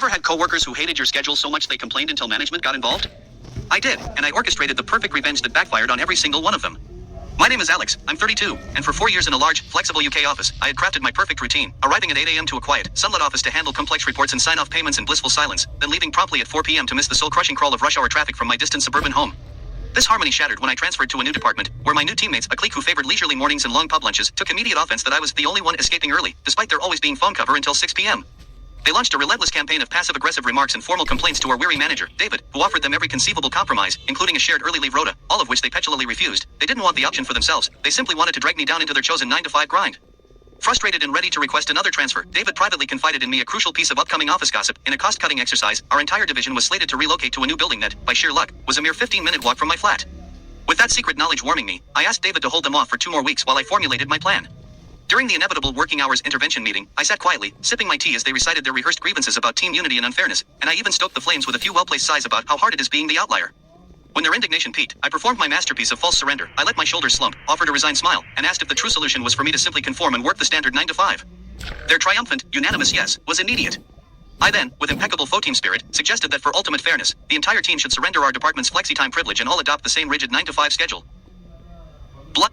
Ever had coworkers who hated your schedule so much they complained until management got involved? I did, and I orchestrated the perfect revenge that backfired on every single one of them. My name is Alex, I'm 32, and for 4 years in a large, flexible UK office, I had crafted my perfect routine, arriving at 8 a.m. to a quiet, sunlit office to handle complex reports and sign off payments in blissful silence, then leaving promptly at 4 p.m. to miss the soul-crushing crawl of rush hour traffic from my distant suburban home. This harmony shattered when I transferred to a new department, where my new teammates, a clique who favored leisurely mornings and long pub lunches, took immediate offense that I was the only one escaping early, despite there always being phone cover until 6 p.m. They launched a relentless campaign of passive-aggressive remarks and formal complaints to our weary manager, David, who offered them every conceivable compromise, including a shared early leave rota, all of which they petulantly refused. They didn't want the option for themselves, they simply wanted to drag me down into their chosen 9-to-5 grind. Frustrated and ready to request another transfer, David privately confided in me a crucial piece of upcoming office gossip. In a cost-cutting exercise, our entire division was slated to relocate to a new building that, by sheer luck, was a mere 15-minute walk from my flat. With that secret knowledge warming me, I asked David to hold them off for 2 more weeks while I formulated my plan. During the inevitable working hours intervention meeting, I sat quietly, sipping my tea as they recited their rehearsed grievances about team unity and unfairness, and I even stoked the flames with a few well-placed sighs about how hard it is being the outlier. When their indignation peaked, I performed my masterpiece of false surrender. I let my shoulders slump, offered a resigned smile, and asked if the true solution was for me to simply conform and work the standard 9-to-5. Their triumphant, unanimous yes was immediate. I then, with impeccable faux-team spirit, suggested that for ultimate fairness, the entire team should surrender our department's flexi-time privilege and all adopt the same rigid 9-to-5 schedule.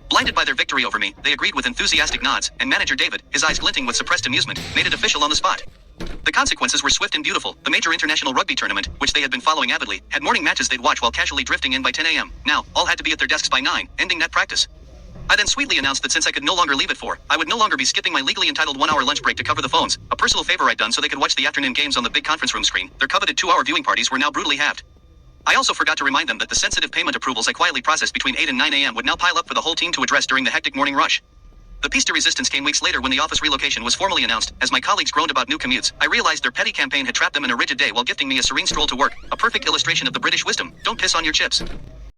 Blinded by their victory over me, they agreed with enthusiastic nods, and manager David, his eyes glinting with suppressed amusement, made it official on the spot. The consequences were swift and beautiful. The major international rugby tournament, which they had been following avidly, had morning matches they'd watch while casually drifting in by 10 a.m. Now, all had to be at their desks by 9, ending that practice. I then sweetly announced that since I could no longer leave at 4, I would no longer be skipping my legally entitled 1-hour lunch break to cover the phones, a personal favor I'd done so they could watch the afternoon games on the big conference room screen. Their coveted 2-hour viewing parties were now brutally halved. I also forgot to remind them that the sensitive payment approvals I quietly processed between 8 and 9 a.m. would now pile up for the whole team to address during the hectic morning rush. The piece de resistance came weeks later when the office relocation was formally announced. As my colleagues groaned about new commutes, I realized their petty campaign had trapped them in a rigid day while gifting me a serene stroll to work, a perfect illustration of the British wisdom, don't piss on your chips.